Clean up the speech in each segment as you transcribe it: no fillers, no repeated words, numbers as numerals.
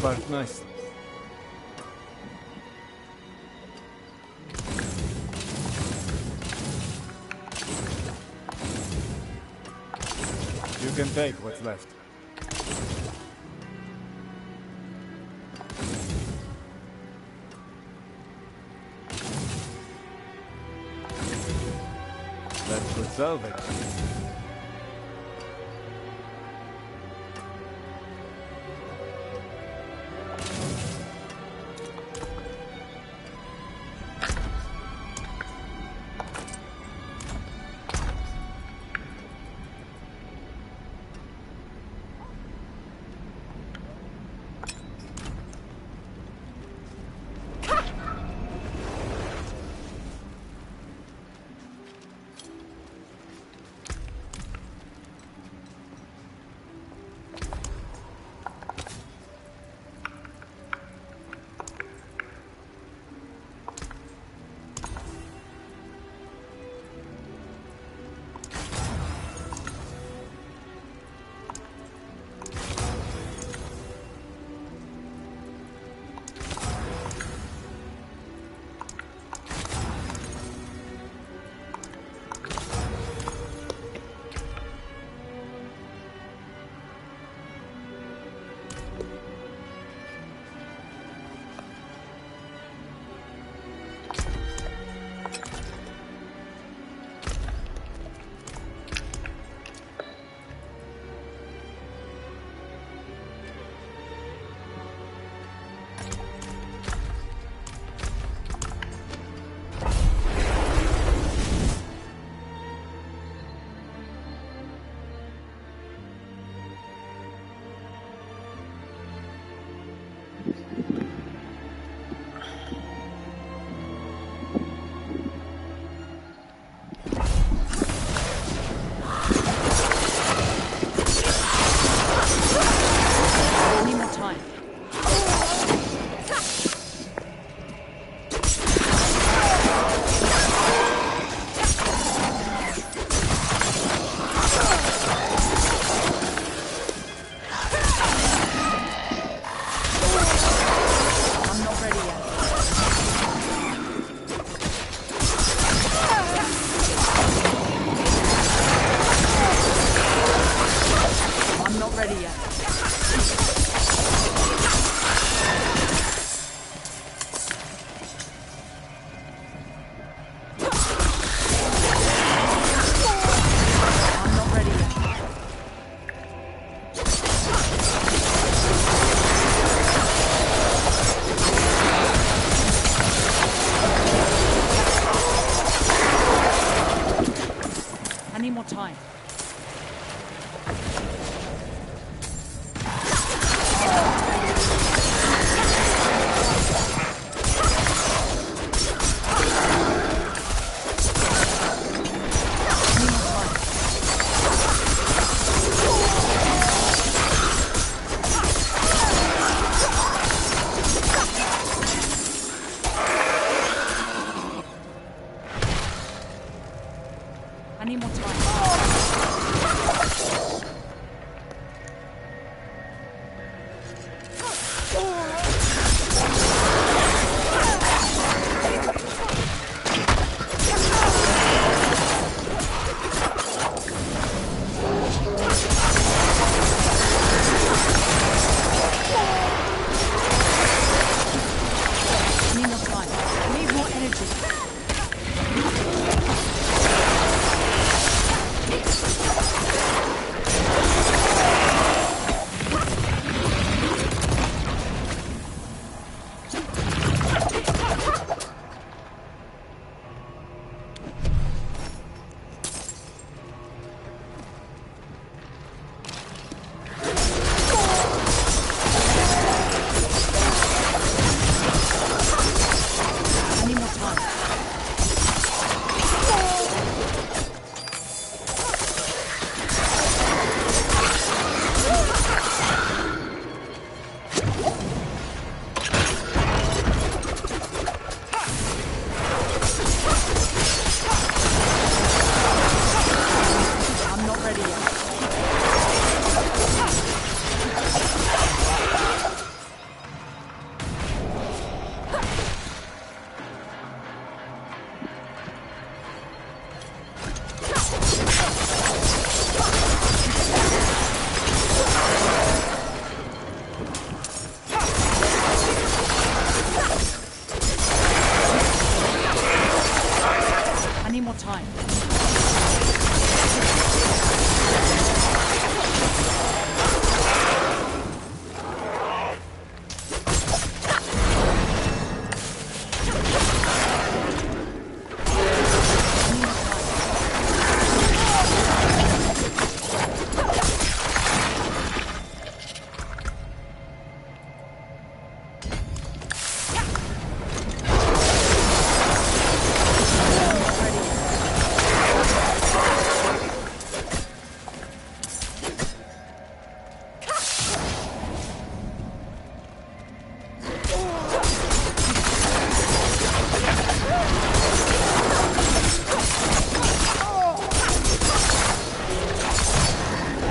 part nice. You can take what's left. That could salvage.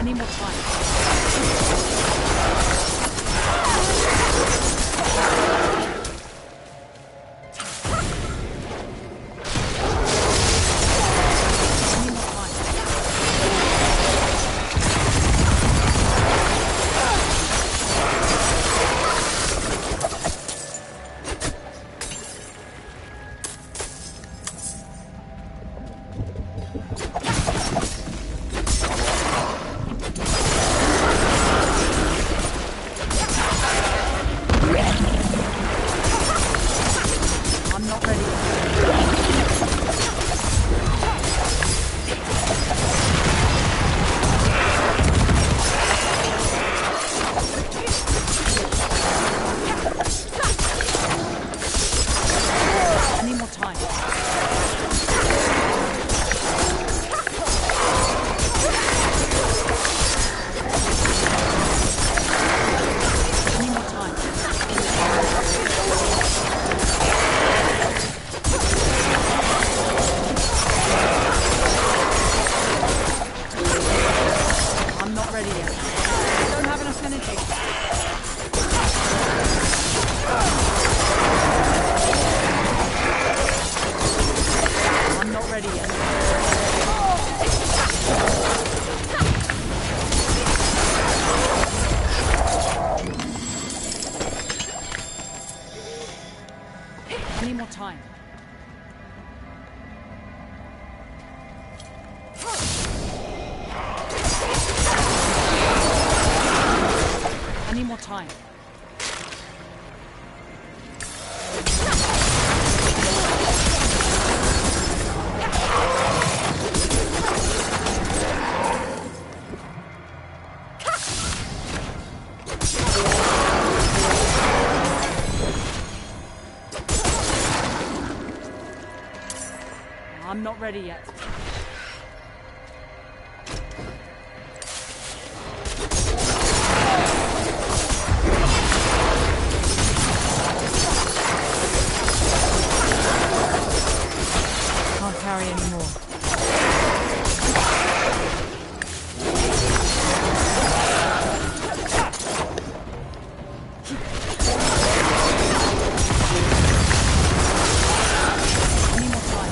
Any more time? Any more time? Any more time? I'm not ready yet. Can't carry anymore. Any more time?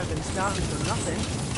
not been started for nothing.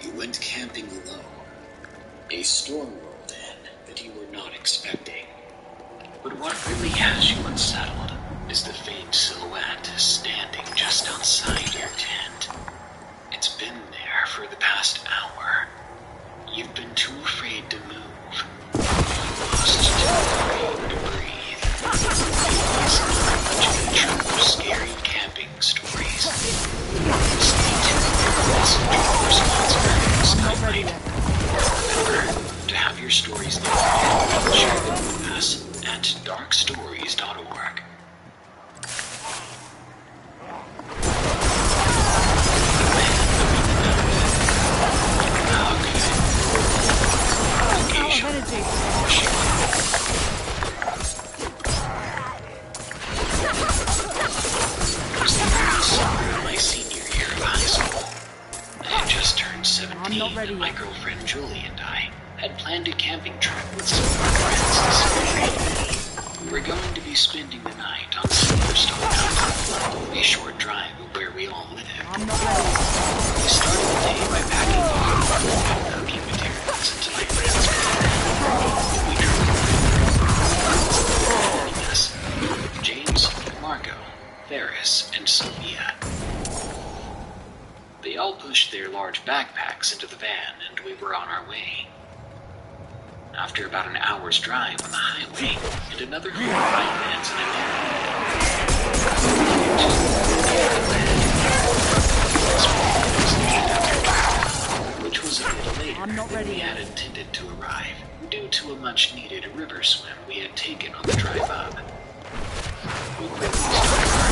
You went camping alone. A storm rolled in that you were not expecting. But what really has you unsettled is the faint silhouette standing just outside your tent. It's been there for the past hour. You've been too afraid to move. Almost too afraid to breathe. These are much of a trip of scary camping stories. Stay tuned for the message of responsibility Skylight. Remember to have your stories narrated and share them with us at darkstories.org. My girlfriend Julie and I had planned a camping trip with some of our friends this spring. We were going to be spending the night on Silverstone Mountain, a short drive of where we all live. We started the day by packing all of our cooking materials into my friend's car. We drove with us, James, Margot, Ferris, and Sophia. They all pushed their large backpacks into the van, and we were on our way. After about an hour's drive on the highway, and another 4 or 5 minutes in a van, which was a little later than we had intended to arrive, due to a much-needed river swim we had taken on the drive up. We quickly started our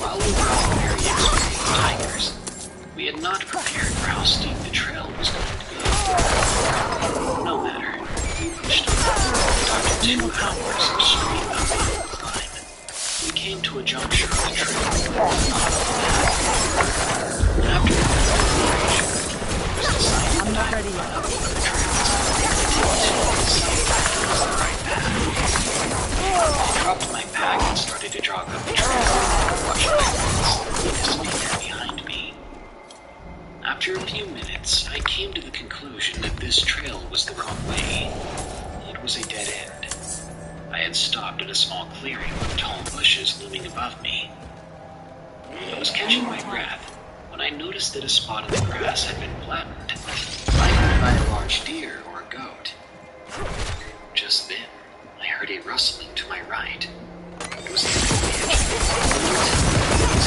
While we were all very experienced hikers, we had not prepared for how steep the trail was going to be. No matter, we pushed on. After 2 hours of straight uphill climb, we came to a juncture on the trail. After a deliberation, it was decided that I would run up one of the trails the right path. I dropped my pack and started to jog up the trail, watching my friends lead us behind me. After a few minutes, I came to the conclusion that this trail was the wrong way. It was a dead end. I had stopped at a small clearing with tall bushes looming above me. I was catching my breath when I noticed that a spot in the grass had been flattened, likely by a large deer or a goat. Just then, I heard a rustling to my right. It was the foliage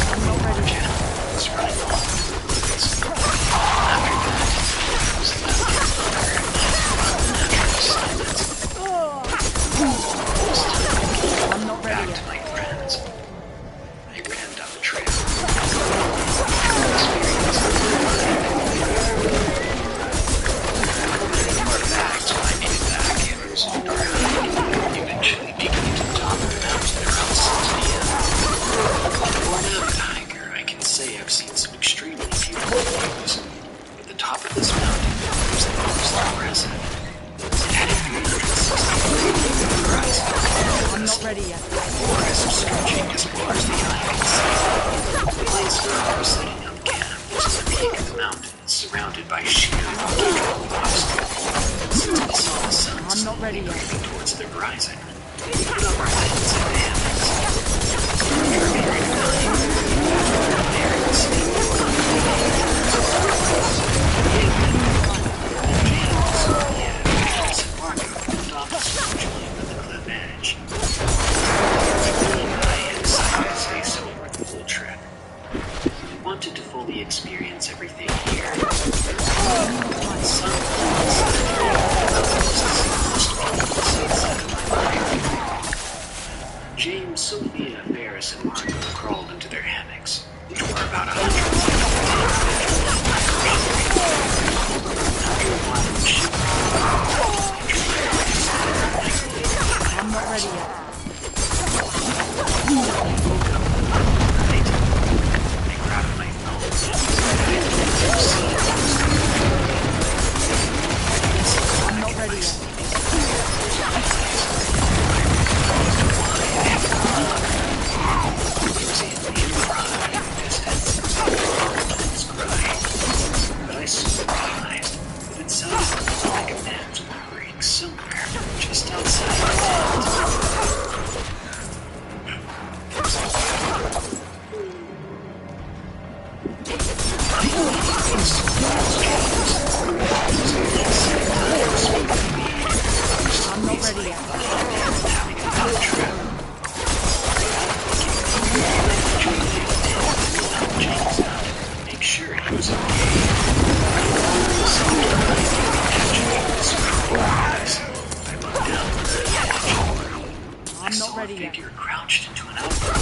of a large animal was running along the woods. After that, it was left in unnatural silence. I'm not ready back to my friends. I ran down the trail. Eventually making it to the top of the mountain around 6 p.m. For an avid hiker, I can say I've seen some extremely beautiful views, but the top of this mountain was the most impressive. It had a 360-degree view of the horizon. I'm not ready yet. Forests stretching as far as the eye could see. The place where we were setting up camp was at the peak of the mountain, surrounded by sheer rocky drops. Since we saw the sun slowly creeping towards the horizon, we put up our tents and hammocks. After a period of time, there it seemed to James, Sophia, Ferris, and Margot moved off the slow joint at the cliff edge. Julie and I had decided to stay sober the full trip. We wanted to fully experience everything here. When the sun James, Sophia, Ferris, and Margot crawled into their hammocks, which were about 100 feet After a while of shivering, I'm not ready yet. I grabbed my phone. I'm not ready yet. I'm not saw ready a yet. figure crouched into an outcrop.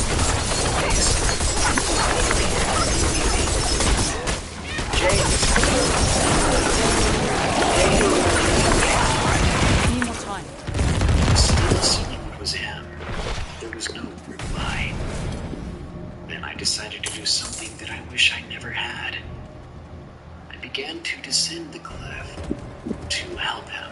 Any more time? Still assuming it was him, there was no reply. Then I decided to do something that I wish I never had. I began to descend the cliff to help him.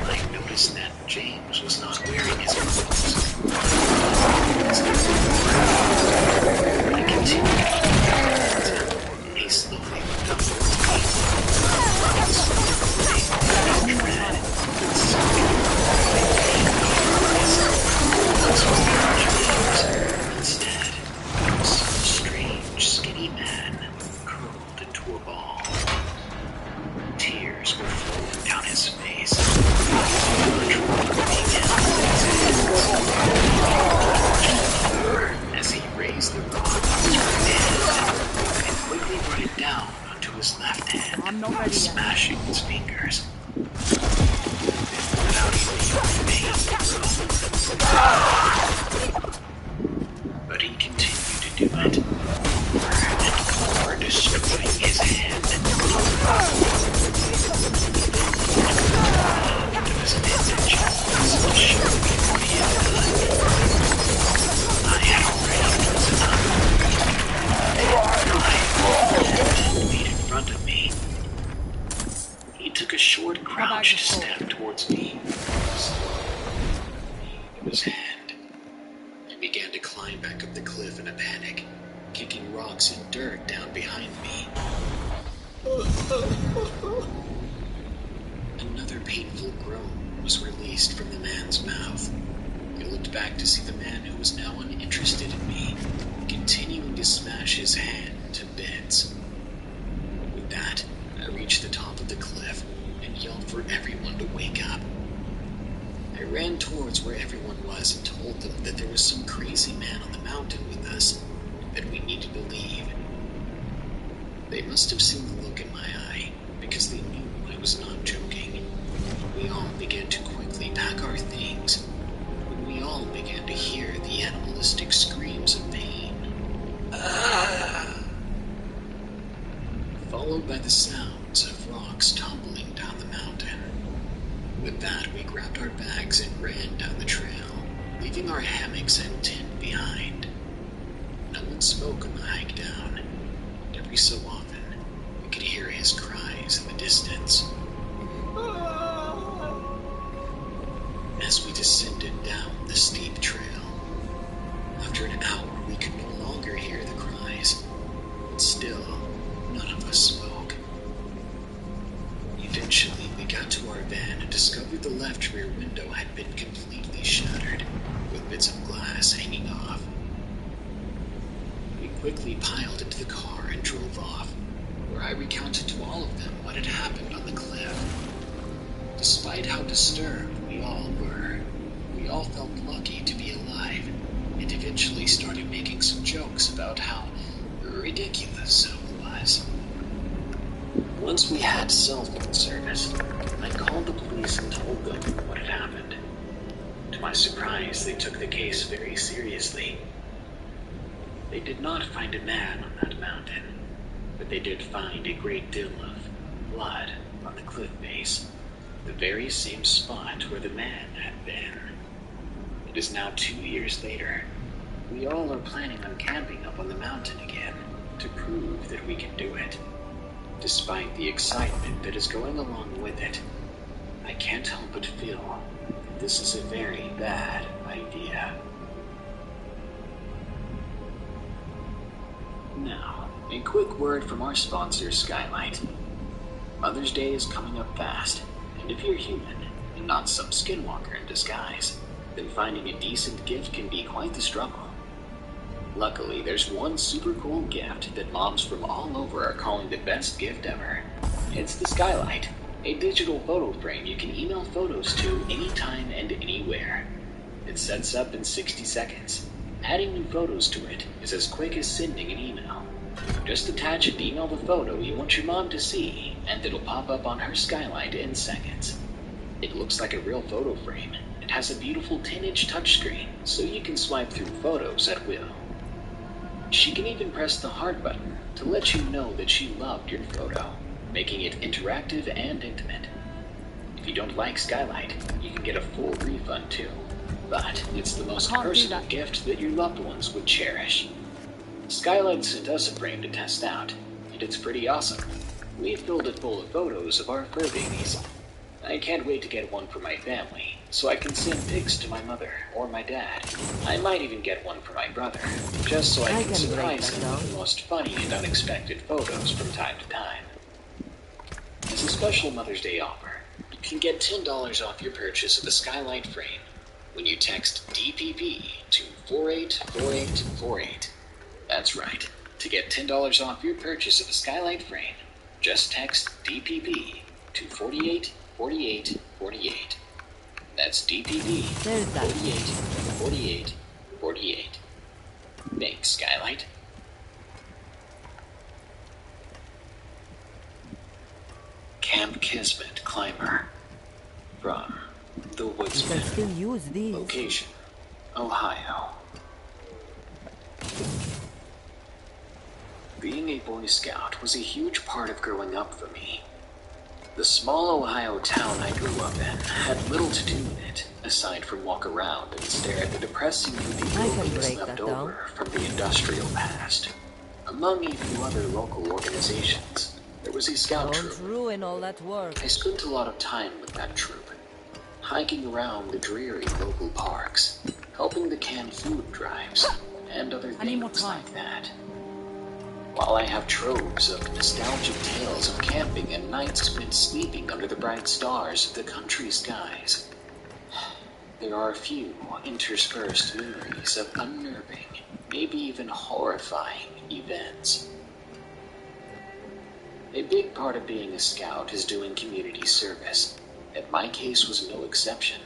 I noticed that James was not wearing his clothes. I continued. He slowly looked up towards me. Instead, I saw a strange, skinny man curled into a ball. Tears were flowing down his face. As he raised the rock with his right hand and quickly brought it down onto his left hand, I'm not ready yet. smashing his fingers. Without even pain, but he continued to do it, more and more destroying his hand. It was vintage, so show me what he had done. I had already risen up. Feet in front of me. He took a short crouched step towards me. His hand. I began to climb back up the cliff in a panic, kicking rocks and dirt down behind me. Another painful groan was released from the man's mouth. I looked back to see the man who was now uninterested in me, continuing to smash his hand to bits. With that, I reached the top of the cliff and yelled for everyone to wake up. I ran towards where everyone was and told them that there was some crazy man on the mountain with us, that we needed to leave. They must have seen the look in my eye, because they knew I was not joking. We all began to quickly pack our things, when we all began to hear the animalistic screams of pain. Followed by the sounds of rocks tumbling down the mountain. With that, we grabbed our bags and ran down the trail, leaving our hammocks and tent behind. No one spoke on the hike down, and every so often, we could hear his cries in the distance. As we descended down the steep trail, after an hour, we could no longer hear the cries, but still, none of us spoke. Eventually, we got to our van and discovered the left rear window had been completely shattered, with bits of glass hanging off. We quickly piled into the car and drove off, where I recounted to all of them what had happened on the cliff. Despite how disturbed we all were, we all felt lucky to be alive, and eventually started making some jokes about how ridiculous it was. Once we had cell phone service, I called the police and told them what had happened. To my surprise, they took the case very seriously. They did not find a man on that mountain, but they did find a great deal of blood on the cliff face, the very same spot where the man had been. It is now 2 years later. We all are planning on camping up on the mountain again to prove that we can do it. Despite the excitement that is going along with it, I can't help but feel that this is a very bad idea. Now, a quick word from our sponsor, Skylight. Mother's Day is coming up fast, and if you're human, and not some skinwalker in disguise, then finding a decent gift can be quite the struggle. Luckily, there's one super cool gift that moms from all over are calling the best gift ever. It's the Skylight, a digital photo frame you can email photos to anytime and anywhere. It sets up in 60 seconds. Adding new photos to it is as quick as sending an email. Just attach and email the photo you want your mom to see, and it'll pop up on her skylight in seconds. It looks like a real photo frame. It has a beautiful 10-inch touchscreen, so you can swipe through photos at will. She can even press the heart button to let you know that she loved your photo, making it interactive and intimate. If you don't like Skylight, you can get a full refund too. But it's the most personal gift that your loved ones would cherish. Skylight sent us a frame to test out, and it's pretty awesome. We filled it full of photos of our fur babies. I can't wait to get one for my family, so I can send pics to my mother or my dad. I might even get one for my brother, just so I can surprise him with the most funny and unexpected photos from time to time. As a special Mother's Day offer, you can get $10 off your purchase of a Skylight frame when you text DPP to 484848. That's right. To get $10 off your purchase of a Skylight frame, just text DPP to 484848. That's DPP 484848. Thanks, Skylight. Camp Kismet Climber. From The Woodsman. Still use these. Location, Ohio. Being a Boy Scout was a huge part of growing up for me. The small Ohio town I grew up in had little to do in it, aside from walk around and stare at the depressing buildings left over from the industrial past. Among a few other local organizations, there was a scout troop. Don't ruin all that work. I spent a lot of time with that troop, hiking around the dreary local parks, helping the canned food drives, and other things like that. While I have troves of nostalgic tales of camping and nights spent sleeping under the bright stars of the country skies, there are a few interspersed memories of unnerving, maybe even horrifying events. A big part of being a scout is doing community service, and my case was no exception.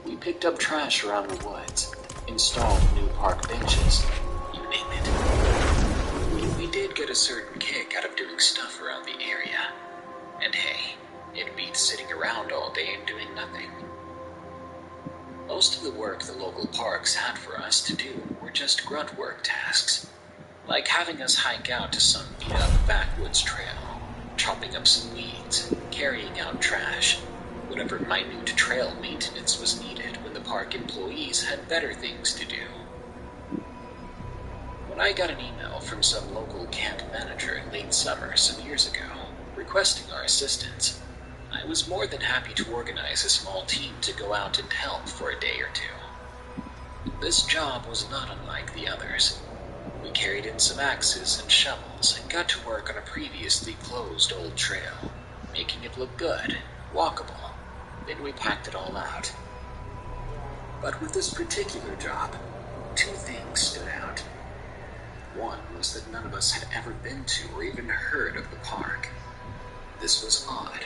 We picked up trash around the woods, installed new park benches, you name it. We did get a certain kick out of doing stuff around the area. And hey, it beats sitting around all day and doing nothing. Most of the work the local parks had for us to do were just grunt work tasks, like having us hike out to some beat-up backwoods trail, chopping up some weeds, carrying out trash, whatever minute trail maintenance was needed when the park employees had better things to do. When I got an email from some local camp manager in late summer some years ago, requesting our assistance, I was more than happy to organize a small team to go out and help for a day or two. This job was not unlike the others. We carried in some axes and shovels and got to work on a previously closed old trail, making it look good, walkable. Then we packed it all out. But with this particular job, two things stood out. One was that none of us had ever been to or even heard of the park. This was odd.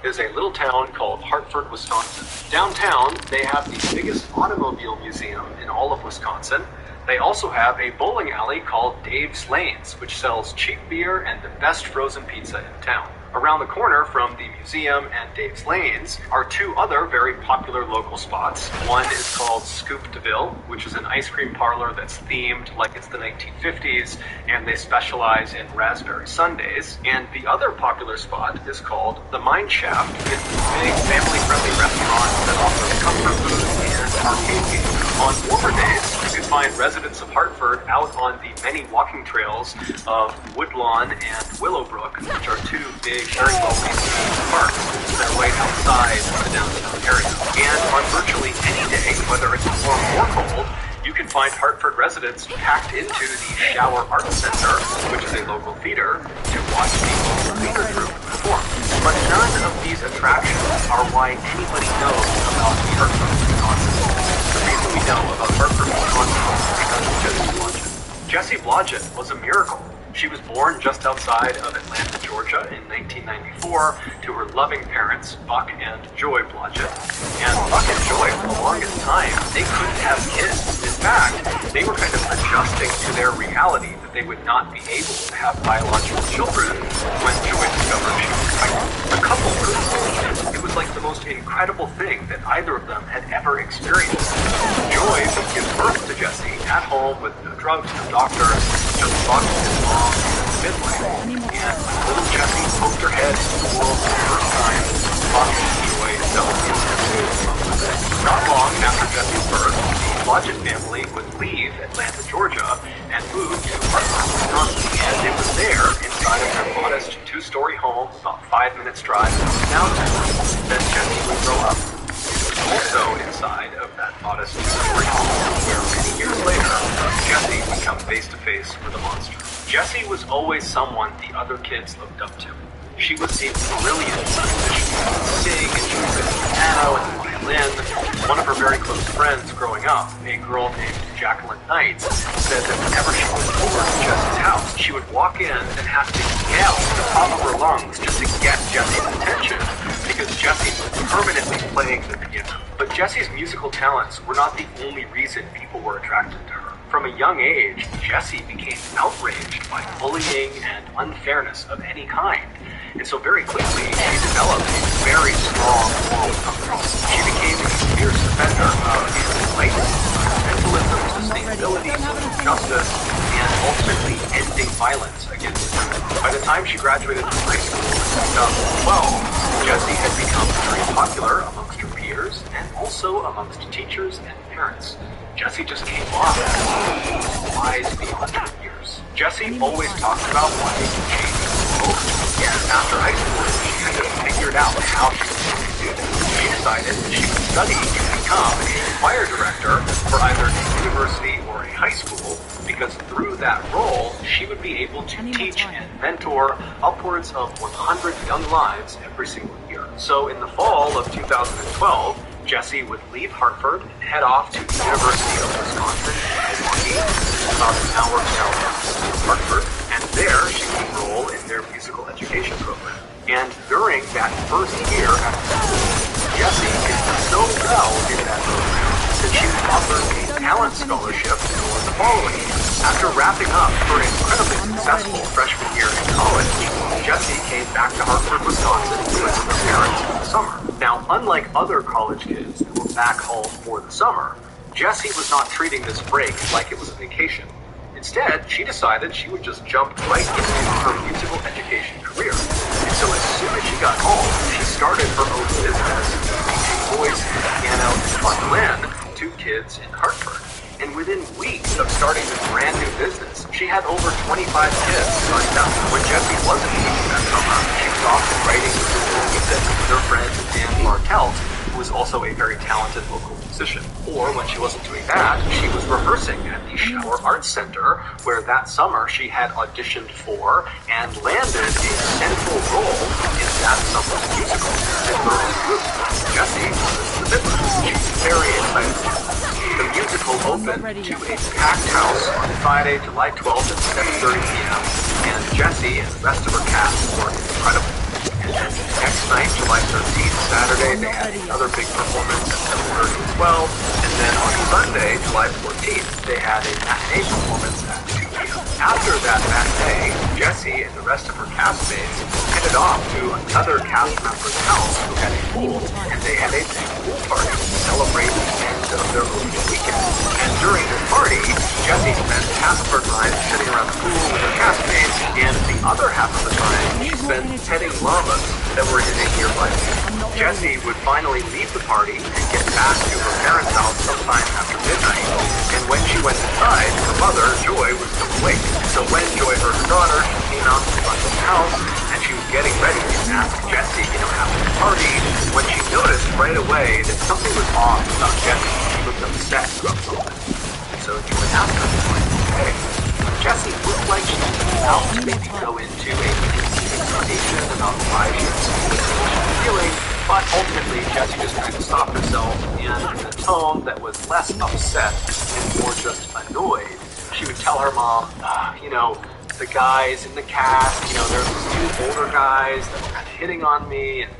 Is a little town called Hartford, Wisconsin. Downtown, they have the biggest automobile museum in all of Wisconsin. They also have a bowling alley called Dave's Lanes, which sells cheap beer and the best frozen pizza in town. Around the corner from the museum and Dave's Lanes are two other very popular local spots. One is called Scoop DeVille, which is an ice cream parlor that's themed like it's the 1950s, and they specialize in raspberry sundaes. And the other popular spot is called the Mine Shaft. It's a big family-friendly restaurant that offers comfort food and arcade games. On warmer days, you can find residents of Hartford out on the many walking trails of Woodlawn and Willowbrook, which are two big, very well-maintained parks that are right outside the downtown area. And on virtually any day, whether it's warm or cold, you can find Hartford residents packed into the Shower Arts Center, which is a local theater, to watch the local theater group perform. But none of these attractions are why anybody knows about Hartford, Wisconsin. The reason we know about Hartford, Wisconsin is because of Jesse Blodgett. Jesse Blodgett was a miracle. She was born just outside of Atlanta, Georgia in 1994 to her loving parents, Buck and Joy Blodgett. And Buck and Joy, for the longest time, they couldn't have kids. In fact, they were kind of adjusting to their reality that they would not be able to have biological children when Joy discovered she was pregnant. The couple couldn't believe it. It was like the most incredible thing that either of them had ever experienced. Joy would give birth to Jessie at home with no drugs, no doctors, just Buck, his mom, and midwife. And when little Jessie poked her head into the world for the first time, Buck and Joy fell instantly in love with it. Not long after Jessie's birth, the Blodgett family would leave Atlanta, Georgia, and move to Hartford, Wisconsin. And it was there, inside of their modest two-story home, about 5 minutes drive from downtown, that Jessie would grow up. Also inside of that modest two-story home, where many years later, Jessie would come face-to-face with a monster. Jessie was always someone the other kids looked up to. She was a brilliant musician. She could sing, and she could play the piano and the violin. One of her very close friends growing up, a girl named Jacqueline Knight, said that whenever she was over at Jessie's house, she would walk in and have to yell at the top of her lungs just to get Jessie's attention, because Jessie was permanently playing the piano. But Jessie's musical talents were not the only reason people were attracted to her. From a young age, Jessie became outraged by bullying and unfairness of any kind. And so very quickly, she developed a very strong moral compass. She became a fierce defender of enlightenment, environmentalism, sustainability, social justice, and ultimately ending violence against women. By the time she graduated from high school in 2012, Jessie had become very popular amongst her peers and also amongst teachers and parents. Jessie just came off as wise beyond her years. Jessie always talked about wanting to change the world. And after high school, she kind of figured out how she was going to do this. She decided that she would study to become a choir director for either a university or a high school, because through that role, she would be able to teach and mentor upwards of 100 young lives every single year. So in the fall of 2012, Jessie would leave Hartford and head off to the University of Wisconsin in Milwaukee, about an hour south of Hartford, and there she would enroll in their musical education program. And during that first year at school, Jessie did so well in that program that she was offered a talent scholarship for the following year. After wrapping up her incredibly successful freshman year in college, Jessie came back to Hartford, Wisconsin to visit her parents for the summer. Now, unlike other college kids who were back home for the summer, Jessie was not treating this break like it was a vacation. Instead, she decided she would just jump right into her musical education career. And so as soon as she got home, she started her own business, teaching voice, piano, and violin to kids in Hartford. And within weeks of starting this brand new business, she had over 25 kids signed up. When Jessie wasn't teaching that summer, she was often writing music with her friend Dan Martelt, who was also a very talented local musician. Or when she wasn't doing that, she was rehearsing at the Shower Arts Center, where that summer she had auditioned for and landed a central role in that summer's musical, Flurry. Jessie was the fiddler. She was very excited. The musical opened to a packed house on Friday, July 12th at 7:30 p.m., and Jessie and the rest of her cast were incredible. And then the next night, July 13th, Saturday, they had another big performance at 7:30 as well. And then on Sunday, July 14th, they had a matinee performance at 2 p.m. After that matinee, Jessie and the rest of her castmates headed off to another cast member's house who had a pool, and they had a big pool party to celebrate the end of their opening weekend. And during this party, Jessie spent half of her time sitting around the pool with her castmates, and the other half of the time she spent petting llamas that were in a nearby pool. Jessie would finally leave the party and get back to her parents' house sometime after midnight. And when she went inside, her mother, Joy, was still awake. So when Joy heard her daughter, she came out to the front of the house, and she was getting ready to ask Jessie, after the party, when she noticed right away that something was off about Jessie. She looked upset about something. And so Joy asked her, hey, Jessie looked like she was about to maybe go into a explanation about why she was feeling, but ultimately Jessie just kind of stopped herself, and in a tone that was less upset and more just annoyed, she would tell her mom, the guys in the cast, there's these two older guys that were kind of hitting on me, and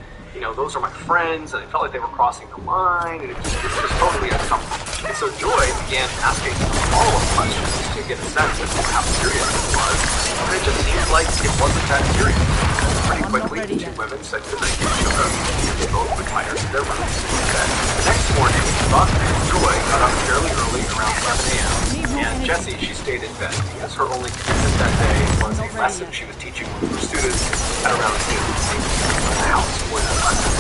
those are my friends, and I felt like they were crossing the line, and it was totally uncomfortable. And so Joy began asking follow-up questions to get a sense of how serious it was, and it just seemed like it wasn't that serious. Pretty quickly, the two women said goodnight to each other, and they both retired to their rooms. The next morning, Buck and Joy got up fairly early, around 11 a.m., and Jessie, she stayed in bed because her only commitment that day was a lesson she was teaching one of her students at around noon, from the house for that lesson.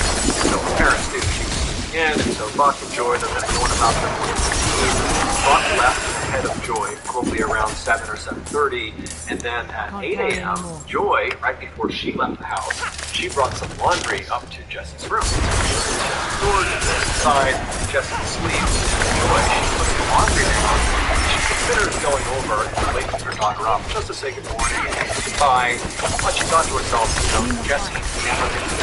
So her parents knew she was sleeping in, and so Buck and Joy, they're kind of going about their morning routine. Buck left ahead of Joy, probably around 7 or 7:30, and then at 8 a.m., Joy, right before she left the house, she brought some laundry up to Jessie's room. George is inside, Jessie sleeps, and Joy, she puts the laundry down. She considers going over and waking her daughter up just to say good morning and goodbye, but she thought to herself, Jessie never gets to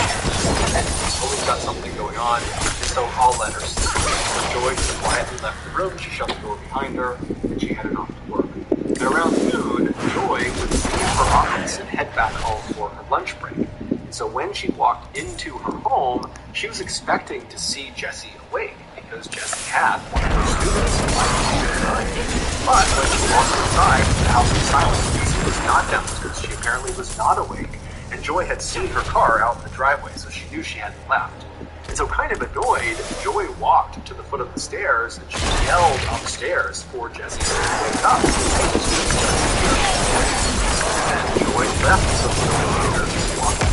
she's always got something going on, and so I'll let her sleep. So Joy just quietly left the room, she shut the door behind her, and she headed off to work. And around noon, Joy would leave her office and head back home for her lunch break. And so when she walked into her home, she was expecting to see Jessie awake, because Jessie had one of her students tonight. But when she walked inside, the house was silent. Jessie was not downstairs. She apparently was not awake. And Joy had seen her car out in the driveway, so she knew she hadn't left. And so kind of annoyed, Joy walked to the foot of the stairs and she yelled upstairs for Jessie to wake up. And Joy left some later, just walking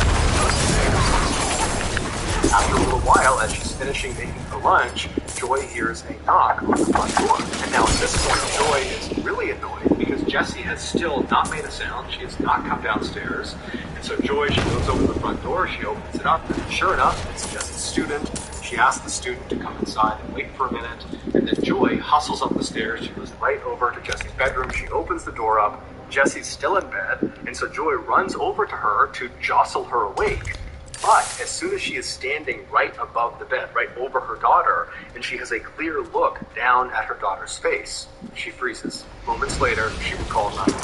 After a little while, as she's finishing making her lunch, Joy hears a knock on the front door. And now at this point, Joy is really annoyed because Jessie has still not made a sound. She has not come downstairs. And so Joy, she goes over to the front door, she opens it up, and sure enough, it's Jessie's student. She asks the student to come inside and wait for a minute. And then Joy hustles up the stairs. She goes right over to Jessie's bedroom. She opens the door up. Jessie's still in bed. And so Joy runs over to her to jostle her awake. But as soon as she is standing right above the bed, right over her daughter, and she has a clear look down at her daughter's face, she freezes. Moments later, she recalls nothing.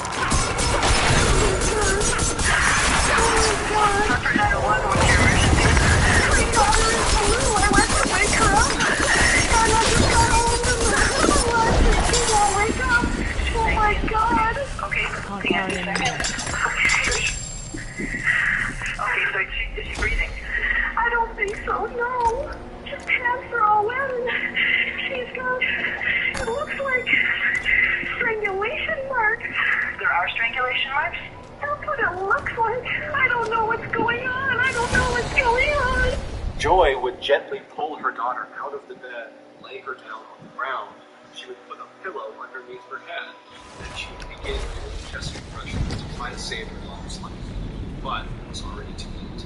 Oh my God! Okay, hang on a second. Okay, so is she breathing? I don't think so, no. Her pants are all wet and she's got, it looks like strangulation marks. There are strangulation marks? That's what it looks like. I don't know what's going on. I don't know what's going on. Joy would gently pull her daughter out of the bed, lay her down on the ground. She would put a pillow underneath her head, and she would begin doing chest compressions to try to save her daughter's life. But it was already too late.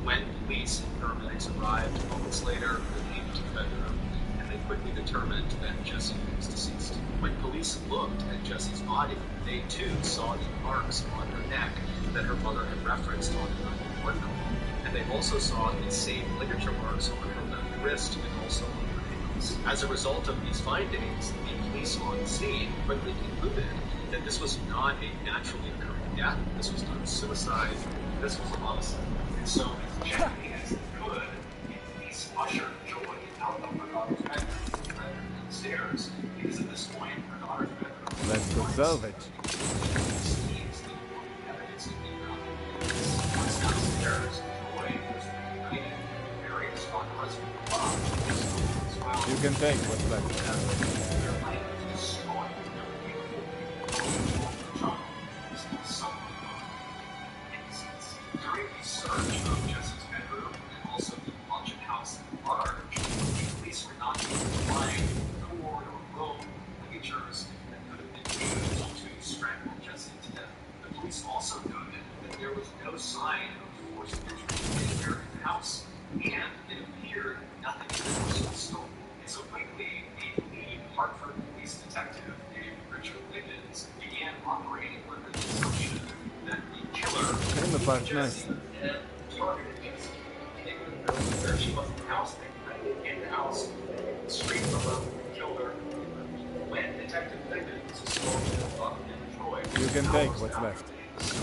When police and paramedics arrived moments later, they came to the bedroom, and they quickly determined that Jessie was deceased. When police looked at Jessie's body, they too saw the marks on her neck that her mother had referenced on the 911 call. And they also saw the same ligature marks on her left wrist and also on her ankles. As a result of these findings, the police on the scene quickly concluded that this was not a naturally occurring death, this was not a suicide, this was a homicide. And so, as gently as they could, the police ushered Joy out of her daughter's bedroom and led her downstairs, because at this point, her daughter's bedroom Let's go salvage. You can take what's left. During the search of Jessie's bedroom and also the Luncheon House at large, the police were not able to find cord or rope ligatures that could have been used to strangle Jessie to death. The police also noted that there was no sign of forced entry anywhere in the house, and it appeared nothing in the house was stolen. And so quickly, the lead Hartford police detective named Richard Wiggins began operating under the assumption that the killer In the park, nice. targeted Jessie. They would have known where she was in the house, they went in the house, straight from her, killed her. When Detective Wiggins spoke to Buck and Joy, You can take what's left. So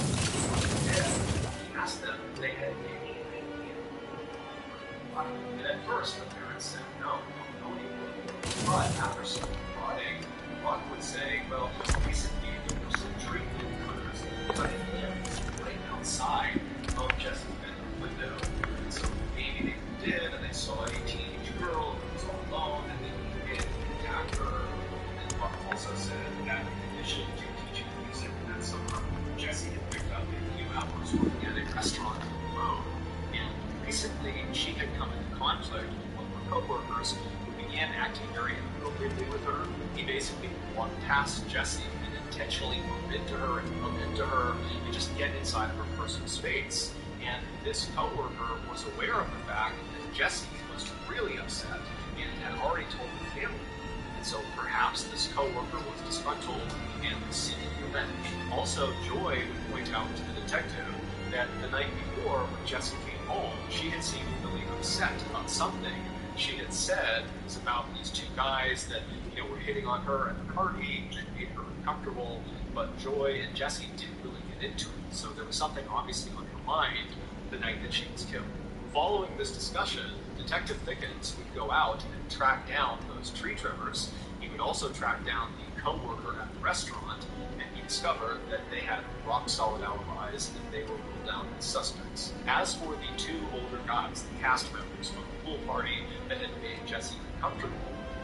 he asked them if they had any idea. And at first, the parents said no, no idea. But after some prodding, Ron would say, well, recently there were some treatment cutters cutting limbs right outside of Jesse's bedroom window. And so maybe they did, and they saw a teenage girl who was all alone, and they came in and attacked her. And Ron also said that in addition to teaching music, that summer, Jesse had picked up a few hours working at a restaurant on the road. And recently, she had come into conflict with one of her co-workers who began acting very inappropriately with her. He basically walked past Jesse and intentionally bumped into her and just get inside of her personal space. And this co-worker was aware of the fact that Jesse was really upset and had already told her family. And so perhaps this co-worker was disgruntled and was seeking revenge. Also, Joy would point out to the detective that the night before, when Jessie came home, she had seemed really upset about something. She had said it was about these two guys that were hitting on her at the party and made her uncomfortable, but Joy and Jessie didn't really get into it. So there was something obviously on her mind the night that she was killed. Following this discussion, Detective Thickens would go out and track down those tree trimmers. He would also track down the co-worker at the restaurant, and he discovered that they had rock-solid alibis and they were ruled out as suspects. As for the two older guys, the cast members from the pool party that had made Jesse uncomfortable,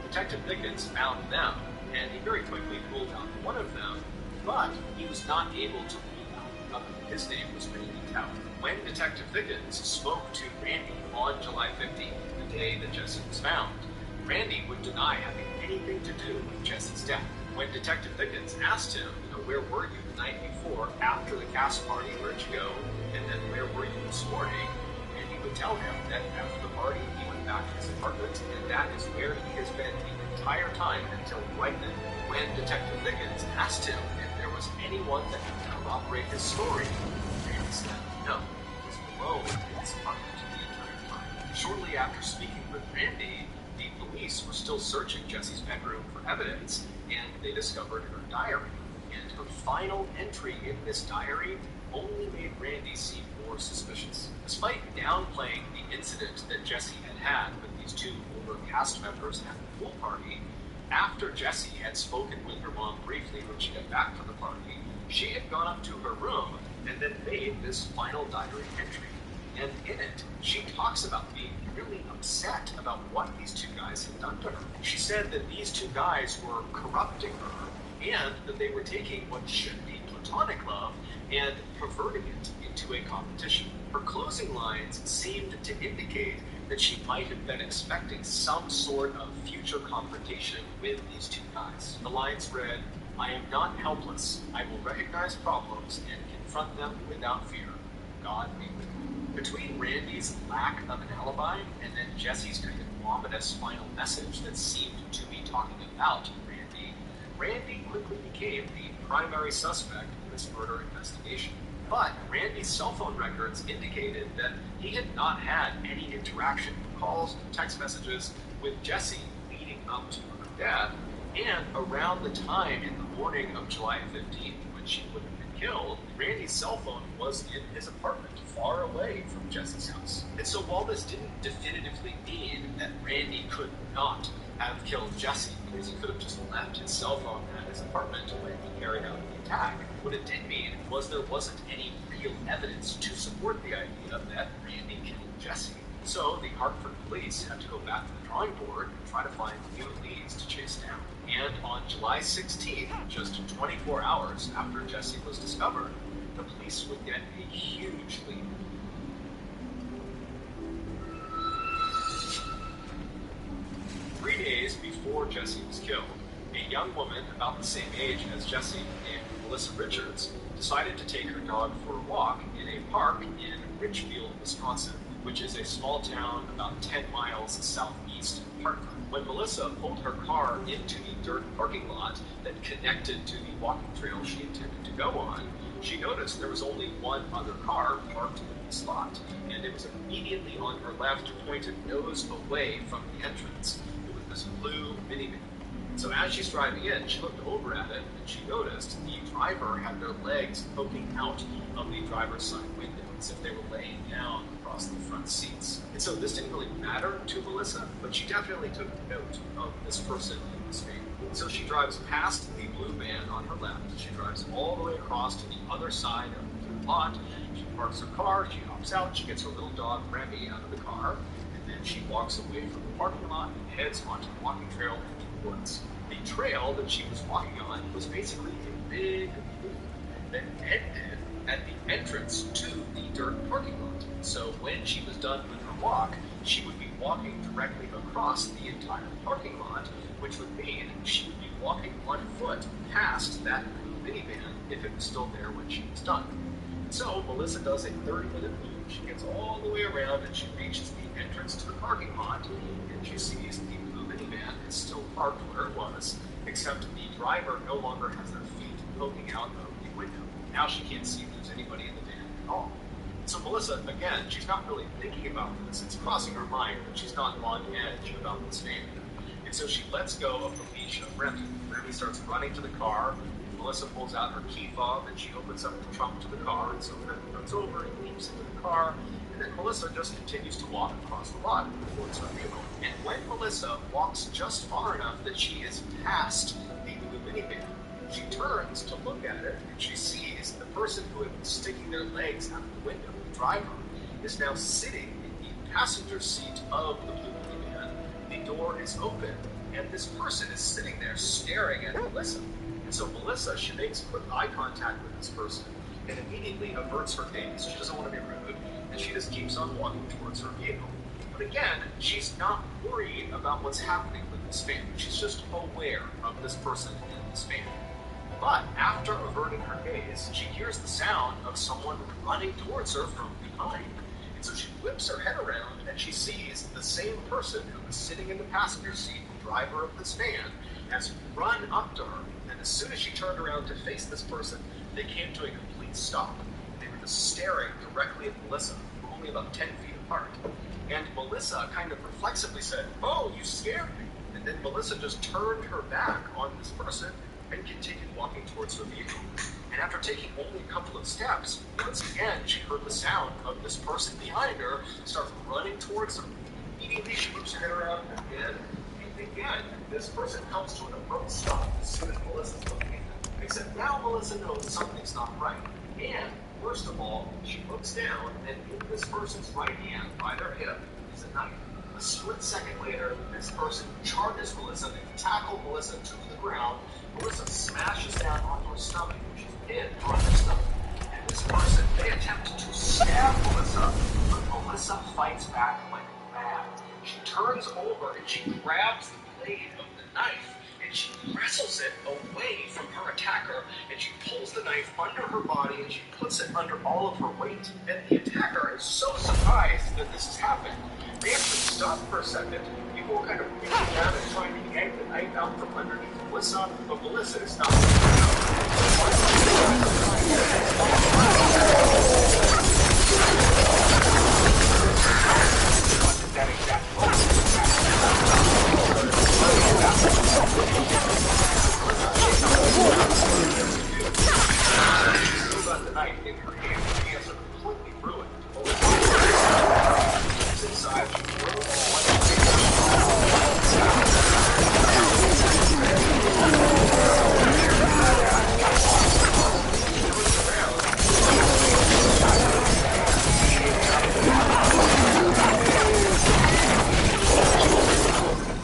Detective Thickens found them, and he very quickly ruled out one of them, but he was not able to rule out the other. His name was Randy Towner. When Detective Thickens spoke to Randy on July 15th, the day that Jesse was found, Randy would deny having anything to do with Jesse's death. When Detective Thickens asked him, where were you the night before, after the cast party, where'd you go, and then where were you this morning, and he would tell him that after the party, he went back to his apartment, and that is where he has been the entire time until right then. When Detective Thickens asked him if there was anyone that could corroborate his story, Randy said no. He was alone in his apartment the entire time. Shortly after speaking with Randy, the police were still searching Jesse's bedroom for evidence, and they discovered her diary. And her final entry in this diary only made Randy seem more suspicious. Despite downplaying the incident that Jesse had with these two older cast members at the pool party, after Jesse had spoken with her mom briefly when she got back from the party, she had gone up to her room and then made this final diary entry. And in it, she talks about being really upset about what these two guys had done to her. She said that these two guys were corrupting her and that they were taking what should be platonic love and perverting it into a competition. Her closing lines seemed to indicate that she might have been expecting some sort of future confrontation with these two guys. The lines read, "I am not helpless. I will recognize problems and confront them without fear. God be with me." Between Randy's lack of an alibi and then Jesse's kind of ominous final message that seemed to be talking about Randy quickly became the primary suspect in this murder investigation. But Randy's cell phone records indicated that he had not had any interaction, calls, text messages with Jesse leading up to her death, and around the time in the morning of July 15th when she would have been killed, Randy's cell phone was in his apartment, far away from Jesse's house. And so while this didn't definitively mean that Randy could not have killed Jesse, because he could have just left his cell phone at his apartment when he carried out the attack, what it did mean was there wasn't any real evidence to support the idea that Randy killed Jesse. So the Hartford police had to go back to the drawing board and try to find new leads to chase down. And on July 16th, just 24 hours after Jesse was discovered, the police would get a huge lead. Before Jesse was killed, a young woman about the same age as Jesse, named Melissa Richards, decided to take her dog for a walk in a park in Richfield, Wisconsin, which is a small town about 10 miles southeast of Hartford. When Melissa pulled her car into the dirt parking lot that connected to the walking trail she intended to go on, she noticed there was only one other car parked in the spot, and it was immediately on her left, pointed nose away from the entrance. This blue minivan. So as she's driving in, she looked over at it and she noticed the driver had their legs poking out of the driver's side window as if they were laying down across the front seats. And so this didn't really matter to Melissa, but she definitely took note of this person in this van. So she drives past the blue van on her left. She drives all the way across to the other side of the lot. She parks her car, she hops out, she gets her little dog Remy out of the car, and then she walks away from the parking lot and heads onto the walking trail into the woods. The trail that she was walking on was basically a big loop that ended at the entrance to the dirt parking lot. So when she was done with her walk, she would be walking directly across the entire parking lot, which would mean she would be walking on foot past that blue minivan if it was still there when she was done. So Melissa does a 30-minute loop. She gets all the way around and she reaches the entrance to the parking lot, and she sees the blue minivan is still parked where it was, except the driver no longer has their feet poking out of the window. Now she can't see if there's anybody in the van at all. So Melissa, again, she's not really thinking about this. It's crossing her mind, but she's not on edge about this van. And so she lets go of the leash of Remy. Remy starts running to the car. Melissa pulls out her key fob and she opens up the trunk to the car. And so Remy runs over and leaps into the car. And then Melissa just continues to walk across the lot towards her vehicle. And when Melissa walks just far enough that she is past the blue minivan, she turns to look at it and she sees the person who had been sticking their legs out the window, the driver, is now sitting in the passenger seat of the blue minivan. The door is open and this person is sitting there staring at Melissa. And so Melissa, she makes quick eye contact with this person and immediately averts her gaze. She doesn't want to be rude, and she just keeps on walking towards her vehicle. But again, she's not worried about what's happening with this van. She's just aware of this person in this van. But after averting her gaze, she hears the sound of someone running towards her from behind. And so she whips her head around and she sees the same person who was sitting in the passenger seat, the driver of this van, has run up to her. And as soon as she turned around to face this person, they came to a complete stop. They were just staring directly at Melissa, only about 10 feet apart. And Melissa kind of reflexively said, "Oh, you scared me." And then Melissa just turned her back on this person and continued walking towards her vehicle. And after taking only a couple of steps, once again, she heard the sound of this person behind her start running towards her. Immediately, she moves her head around again, and again, this person comes to an abrupt stop as soon as Melissa's looking at them. Except now Melissa knows something's not right. And, worst of all, she looks down, and in this person's right hand, by their hip, is a knife. A split second later, this person charges Melissa, they tackle Melissa to the ground. Melissa smashes down onto her stomach, she's pinned on her stomach. And this person, they attempt to stab Melissa, but Melissa fights back like mad. She turns over and she grabs the blade of the knife, and she wrestles it away from her attacker, and she pulls the knife under her body, and she puts it under all of her weight. And the attacker is so surprised that this has happened. They actually stop for a second. People are kind of reaching down and trying to yank the knife out from underneath Melissa, but Melissa is not. That exact moment. She's got the knife in her hand. She has her completely ruined. Inside,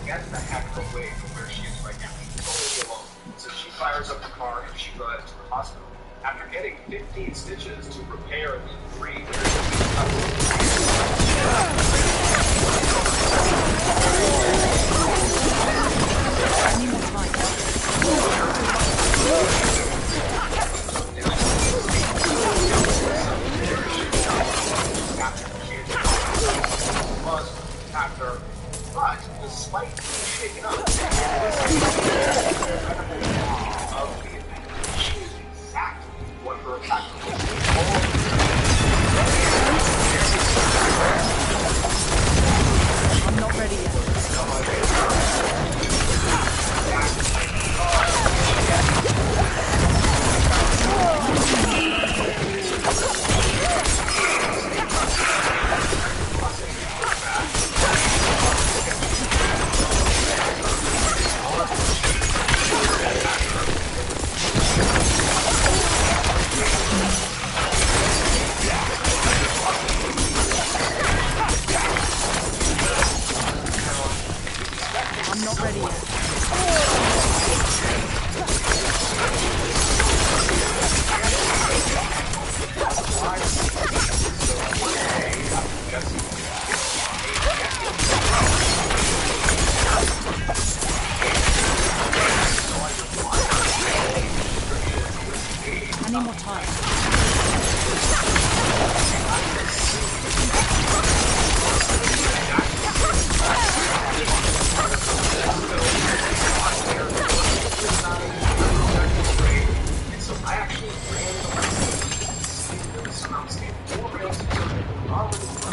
get the heck away from where she is right now. She's totally alone. So she fires up the car and she drives to the hospital. After getting 15 stitches to repair the 3 after, but despite being shaken up, of the event, she is exactly what her attacker was. I'm not ready yet.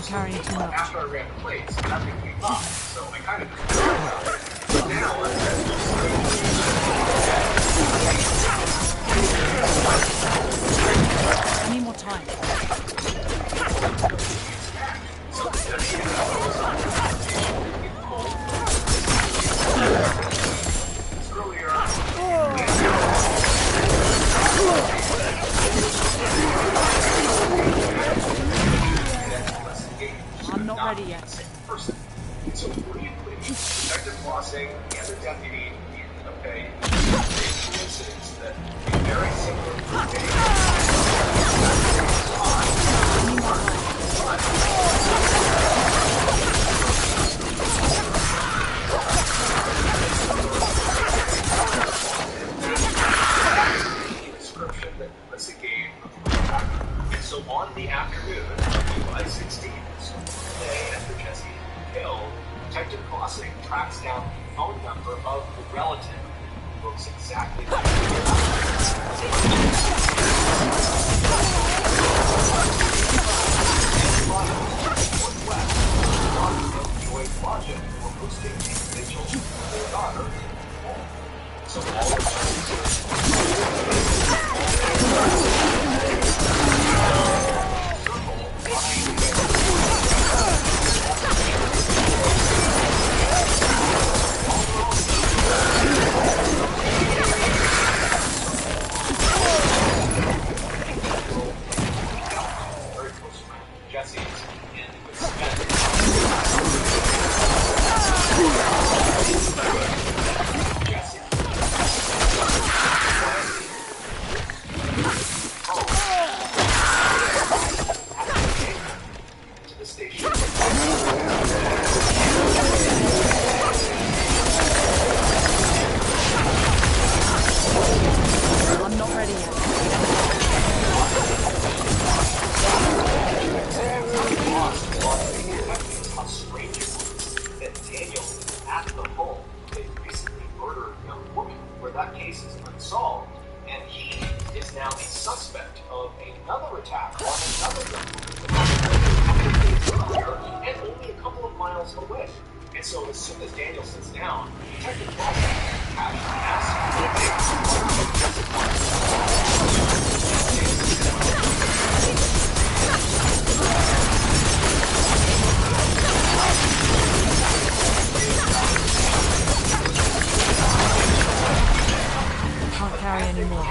carrying too much. After I ran the plates, nothing came up, so I kind of just forgot about it. But now I need more time. I'm not ready yet. So briefly, Detective Flossing and the deputy in a coincidence that a very similar description that Melissa gave of the attacker. And so on the afternoon of July 16th, so the day after Jesse was killed, Detective Flossing tracks down the phone number of the relative who looks exactly like Logic for hosting a vigil for their daughter. So all of very close friend Jesse's and it was spent to the station. I'm not ready yet. How strange it was that Daniel at the home they recently murdered a young woman where that case is unsolved, and he is now a suspect of another attack on another young woman and only a couple of miles away. And so as soon as Daniel sits down, Detective Can't carry anymore.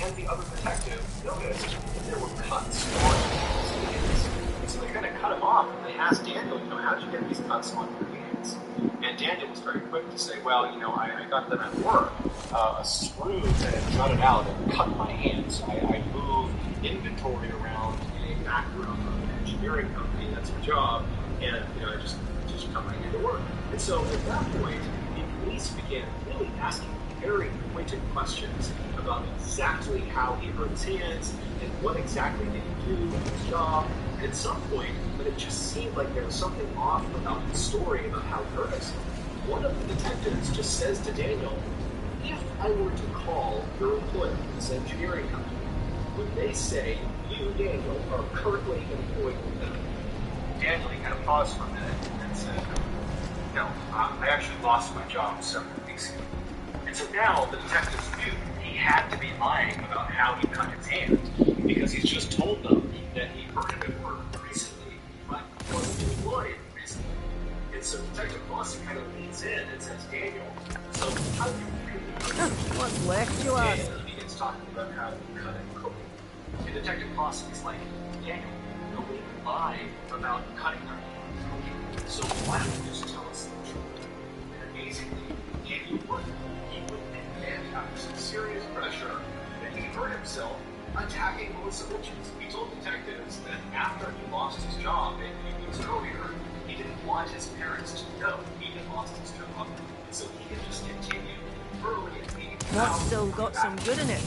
and the other detective noticed that there were cuts on his hands. And so they kind of cut him off and they asked Daniel, how'd you get these cuts on your hands? And Daniel was very quick to say, well, I got them at work. A screw that had jutted out and cut my hands. I moved inventory around in a back room of an engineering company, that's my job, and I just cut my hand to work. And so at that point, the police began really asking very pointed questions about exactly how he hurt his hands and what exactly did he do with his job. And at some point, when it just seemed like there was something off about the story about how he hurt himself, one of the detectives just says to Daniel, if I were to call your employer, this engineering company, would they say you, Daniel, are currently employed with them? Daniel, he kind of paused for a minute and said, no, I actually lost my job several weeks ago. And so now the detectives knew he had to be lying about how he cut his hand, because he's just told them that he hurt him at work recently, but wasn't employed recently. And so Detective Fossey kind of leans in and says, Daniel, so how do you really hurt? What's left, you ask? Daniel begins talking about how he cut and cooked. And Detective Fossey is like, Daniel, nobody lied about cutting their hand and cooking. So why don't you just tell us the truth? And amazingly, Daniel wouldn't. He would admit after some serious pressure that he hurt himself attacking Melissa Richards. He told detectives that after he lost his job a few weeks earlier, he didn't want his parents to know he had lost his job, so he could just continue early and leaving. What's still got some good in it?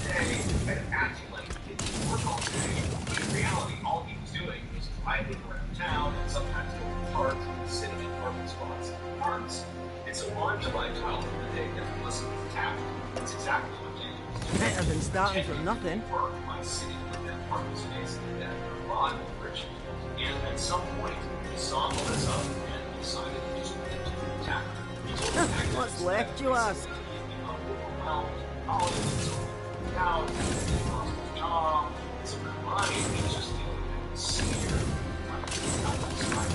And acting like he didn't work all day, but in reality, all he was doing was driving around town and sometimes going to parks and sitting in parking spots and parks. And so on July 12th, the day that Melissa was attacked, that's exactly what Daniel Better than starting from nothing. Work by sitting in that parking space that Ron and Rich built. And at some point, he saw Melissa and decided to just attack her. He told the activists What's left, you ask? that he become overwhelmed, politics, now he's lost his job, so crying, he's just feeling scared, like he's not inspired.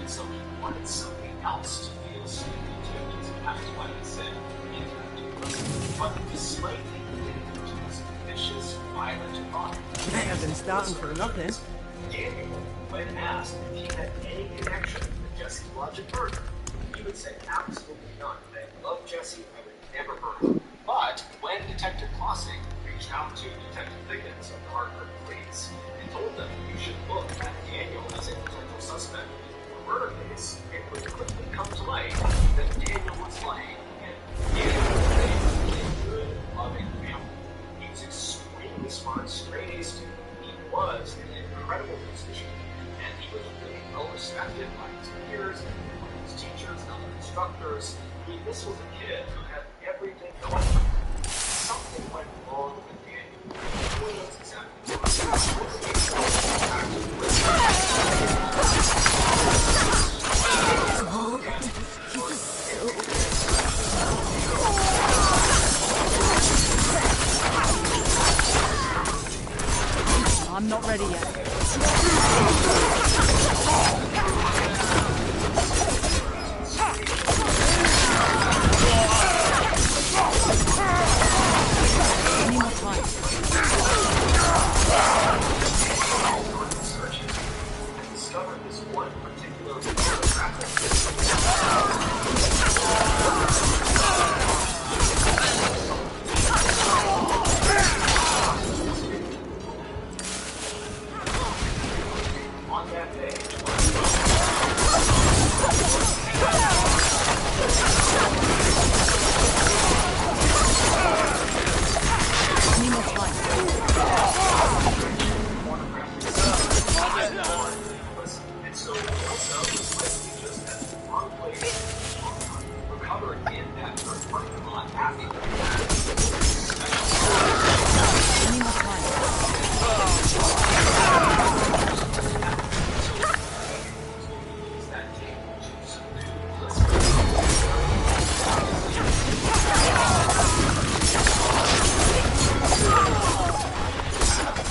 And so he wanted something else to feel sleepy too, and so that's why he said he interacted with us. But despite the vicious, violent thought. Better than starting from nothing. Daniel, when asked if he had any connection with Jesse's Logic murder, he would say absolutely none. I love Jesse, I would never hurt him. But when Detective Klossing reached out to Detective Pickens of the Hartford Police and told them you should look at Daniel as a potential suspect in the murder case, it would quickly come to light that Daniel was lying and Daniel was a good, loving family. He was extremely smart, straight-A student. He was an incredible musician, and he was really well-respected by his peers, by his teachers, and other instructors. I mean, this was a kid who had everything going for him. Something went wrong with Daniel. Who knows exactly what? I'm not ready yet. Any more time? Discovered this one particular on that day. Any more time? And so Elsa was likely just at the wrong place, recovered in that first parking lot after Any more time?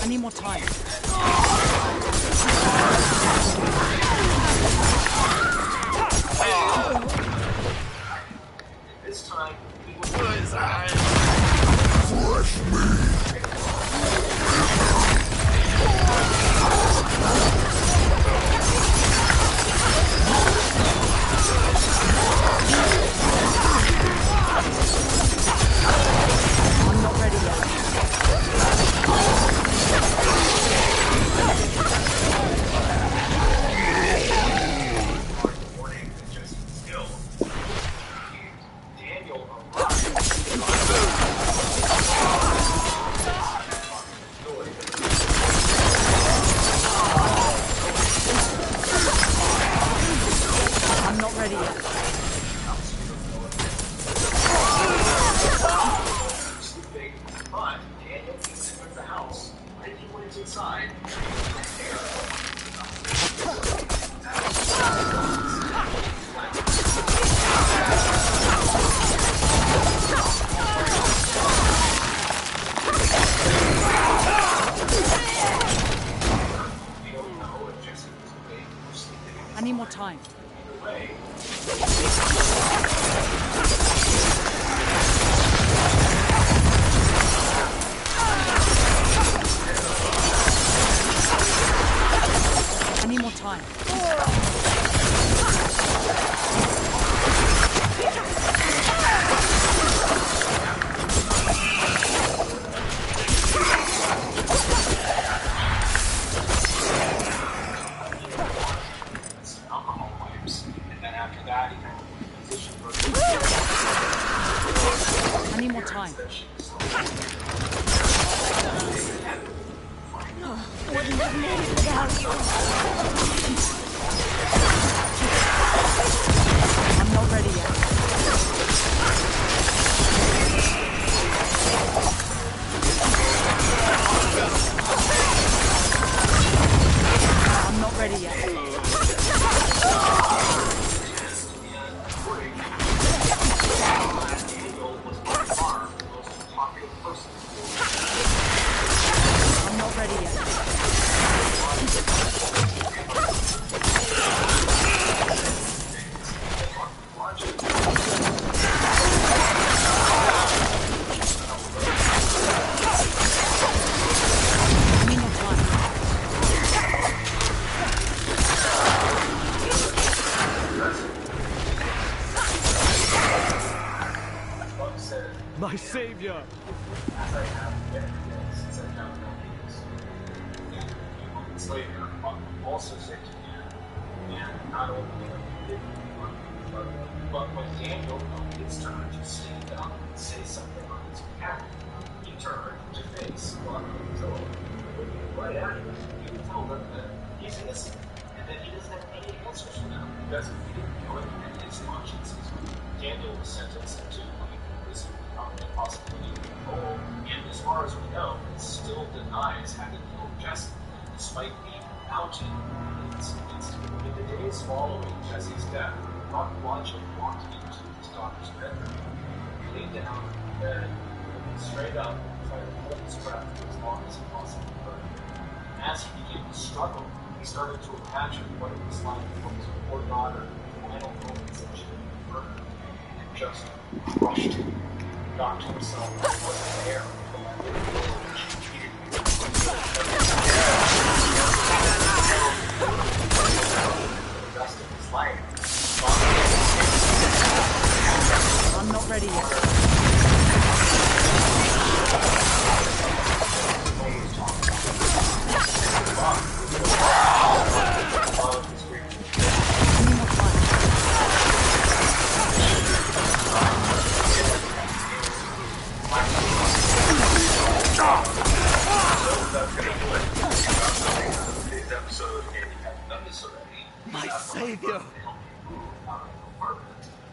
Any more time? this time he was I'm not ready yet. warning that just still Daniel arrived. I'm not ready yet. Sleeping, but Daniel entered the house. When he went inside, we don't know if Jesse was awake or sleeping I need more time. away. I need more time. Alcohol wipes, and then after that, he kind of positioned her I need more time. that she was I'm not ready yet. I'm not ready yet. I need more time. My savior! As I have been since I found no peace. And a few moments later, Buck also said to him, and not only did he but when Daniel felt his turn to stand up and say something on his behalf, he turned to face Buck and Joel. Looking right at him, he would tell them that he's innocent and that he doesn't have any answers for them because he didn't know it and his consciences. Daniel was sentenced to life in prison without the possibility of parole, and as far as we know, still denies having killed Jesse, despite being outed in this incident. In the days following Jesse's death, Buck Blodgett walked into his daughter's bedroom. He laid down in bed, looking straight up, trying to hold his breath for as long as he possibly could. And as he began to struggle, he started to imagine what it was like for his poor daughter in the final moments that she had been murdered, and just crushed him. He thought to himself that he wasn't there to let her know that she needed him. For the rest of his life, I'm not ready yet. I need more time. Today's episode, and you haven't done this already, My savior!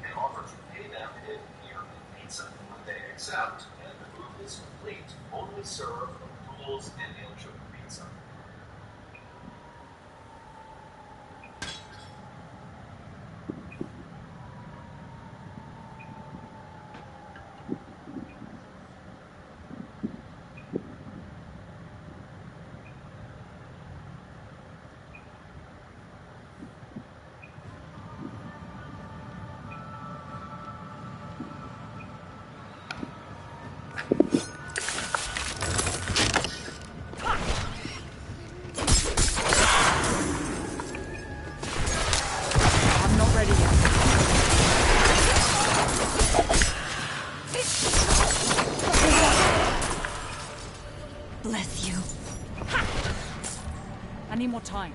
and offer to pay them in beer and pizza. They accept, and the move is complete. Only serve rules and ale sugar pizza. I'm not ready yet. Bless you. I need more time.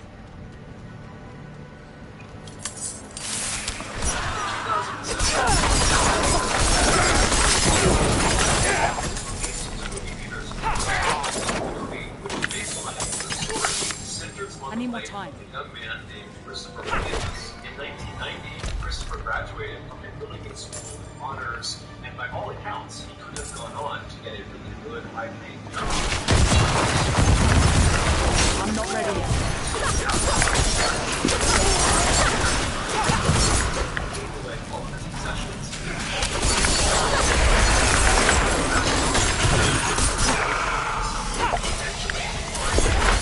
I need more time. A young man named Christopher Williams. In 1990, Christopher graduated from a really good school with honors, and by all accounts, he could have gone on to get a really good, high-paying job. I'm not ready yet. Gave away all of his possessions. Eventually, he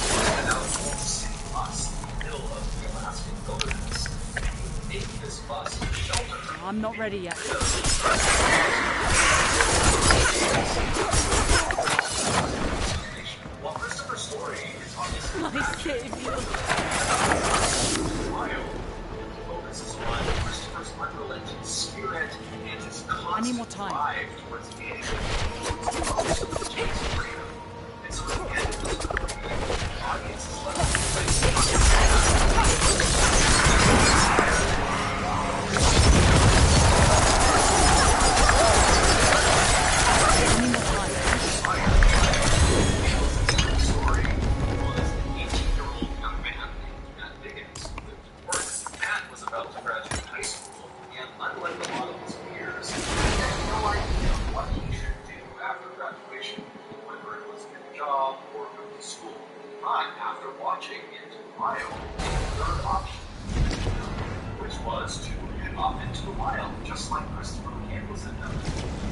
set out to save us in the middle of the Alaskan wilderness. He would make this bus a shelter. I'm not ready yet. While Christopher's story is obviously My savior. wild, it focuses on Christopher's unrelenting spirit and his I need more constant time. drive towards being towards freedom. And so at the end of the story, the audience is left I need more time. story was an 18-year-old young man named Matt Biggins who lived in Oregon. Matt was about to graduate high school, and unlike a lot of his peers, he had no idea what he should do after graduation, whether it was get a job or go to school. But after watching Into the Wild, he had a third option, which was to head off into the wild, just like Christopher Campbell had done,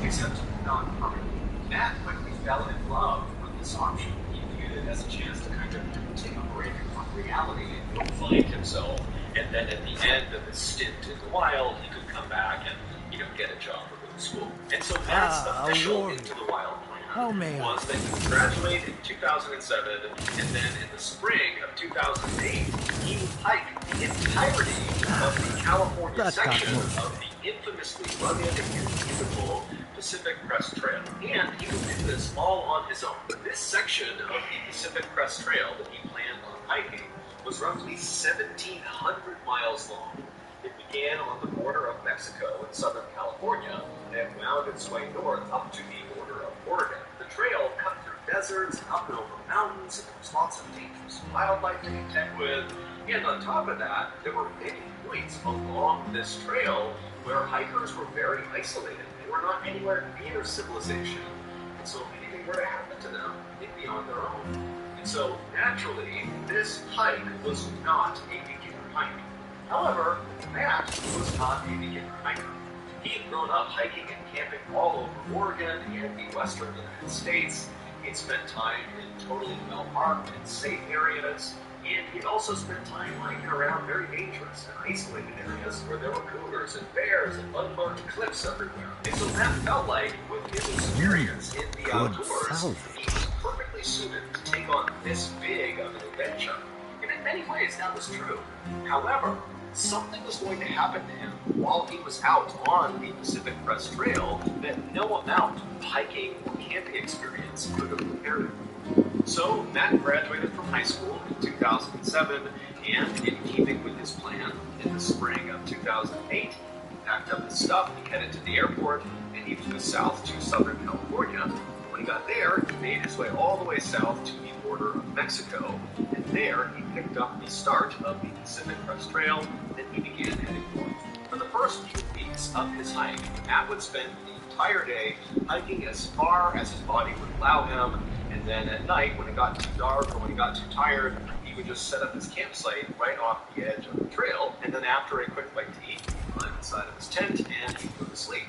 except not permanently. Matt quickly fell in love with this option. He viewed it as a chance to kind of take a break from reality and go find himself. And then at the end of his stint in the wild, he could come back and, get a job or go to school. And so Matt's official Into the Wild plan was that he would graduate in 2007, and then in the spring of 2008, he would hike the entirety of the California section of the infamously rugged and beautiful Pacific Crest Trail. And he would do this all on his own. But this section of the Pacific Crest Trail that he planned on hiking was roughly 1,700 miles long. It began on the border of Mexico in Southern California and wound its way north up to the border of Oregon. The trail cut through deserts and up and over mountains, and there was lots of dangerous wildlife to contend with. And on top of that, there were many points along this trail where hikers were very isolated. They were not anywhere near civilization. And so if anything were to happen to them, they'd be on their own. And so naturally, this hike was not a beginner hike. However, Matt was not a beginner hiker. He had grown up hiking and camping all over Oregon and the western United States. He'd spent time in totally well-marked and safe areas, and he'd also spent time hiking around very dangerous and isolated areas where there were cougars and bears and unmarked cliffs everywhere. And so Matt felt like, with his experience in the outdoors, he was perfectly suited to take on this big of an adventure. And in many ways, that was true. However, something was going to happen to him while he was out on the Pacific Crest Trail that no amount of hiking or camping experience could have prepared him. So Matt graduated from high school in 2007, and in keeping with his plan, in the spring of 2008, he packed up his stuff, he headed to the airport, and he flew south to Southern California. When he got there, he made his way all the way south to the border of Mexico, and there he picked up the start of the Pacific Crest Trail, and he began heading north. For the first few weeks of his hike, Matt would spend the entire day hiking as far as his body would allow him, and then at night, when it got too dark or when he got too tired, he would just set up his campsite right off the edge of the trail, and then after a quick bite to eat, he'd climb inside of his tent and he'd go to sleep.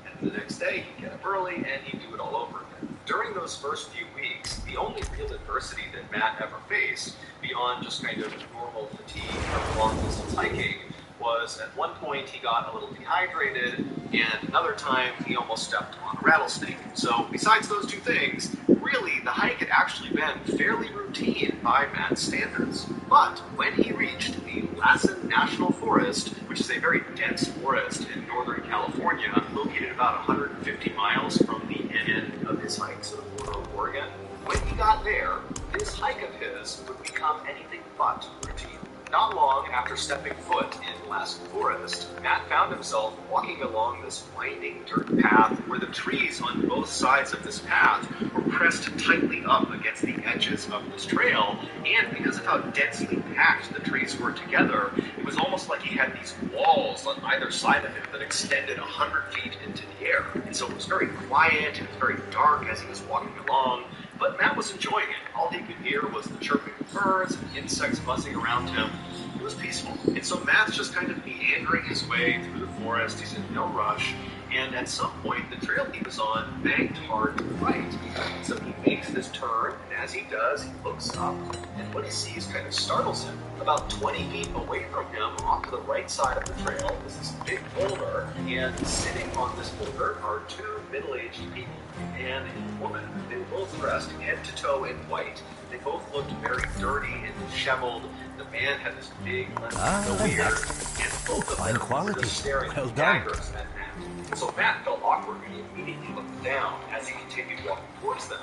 And the next day, he'd get up early and he'd do it all over again. During those first few weeks, the only real adversity that Matt ever faced, beyond just kind of normal fatigue from long-distance hiking, was at one point he got a little dehydrated, and another time he almost stepped on a rattlesnake. So besides those two things, really the hike had actually been fairly routine by Matt's standards. But when he reached the Lassen National Forest, which is a very dense forest in Northern California, located about 150 miles from the end of his hike, so the border of Oregon, when he got there, this hike of his would become anything but routine. Not long after stepping foot in Lassen Forest, Matt found himself walking along this winding dirt path where the trees on both sides of this path were pressed tightly up against the edges of this trail, and because of how densely packed the trees were together, it was almost like he had these walls on either side of him that extended 100 feet into the air. And so it was very quiet, it was very dark as he was walking along, but Matt was enjoying it. All he could hear was the chirping of birds and insects buzzing around him. It was peaceful. And so Matt's just kind of meandering his way through the forest. He's in no rush. And at some point, the trail he was on banked hard to the right. So he makes this turn, and as he does, he looks up, and what he sees kind of startles him. About 20 feet away from him, off to the right side of the trail, is this big boulder, and sitting on this boulder are two middle-aged people, a man and a woman. They were both dressed head to toe in white. They both looked very dirty and disheveled. The man had this big, left beard, and both of them were just staring with daggers at Matt. So Matt felt awkward and he immediately looked down as he continued walking towards them.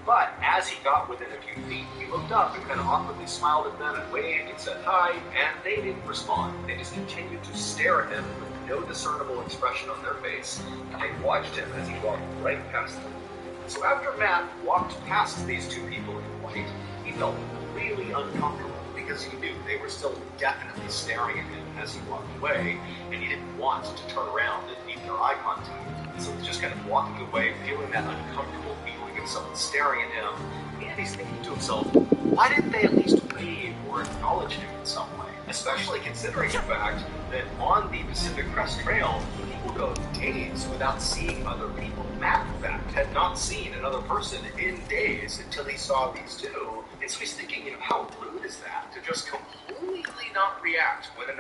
But as he got within a few feet, he looked up and kind of awkwardly smiled at them and waved and said hi, and they didn't respond. They just continued to stare at him with no discernible expression on their face, and they watched him as he walked right past them. So after Matt walked past these two people in white, he felt really uncomfortable because he knew they were still definitely staring at him as he walked away, and he didn't want to turn around and meet their eye contact. So he's just kind of walking away, feeling that uncomfortable feeling of someone staring at him, and he's thinking to himself, why didn't they at least wave or acknowledge him in some way? Especially considering the fact that on the Pacific Crest Trail, people go days without seeing other people. Matt, in fact, had not not seen another person in days until he saw these two. And so he's thinking, how rude is that to just completely not react when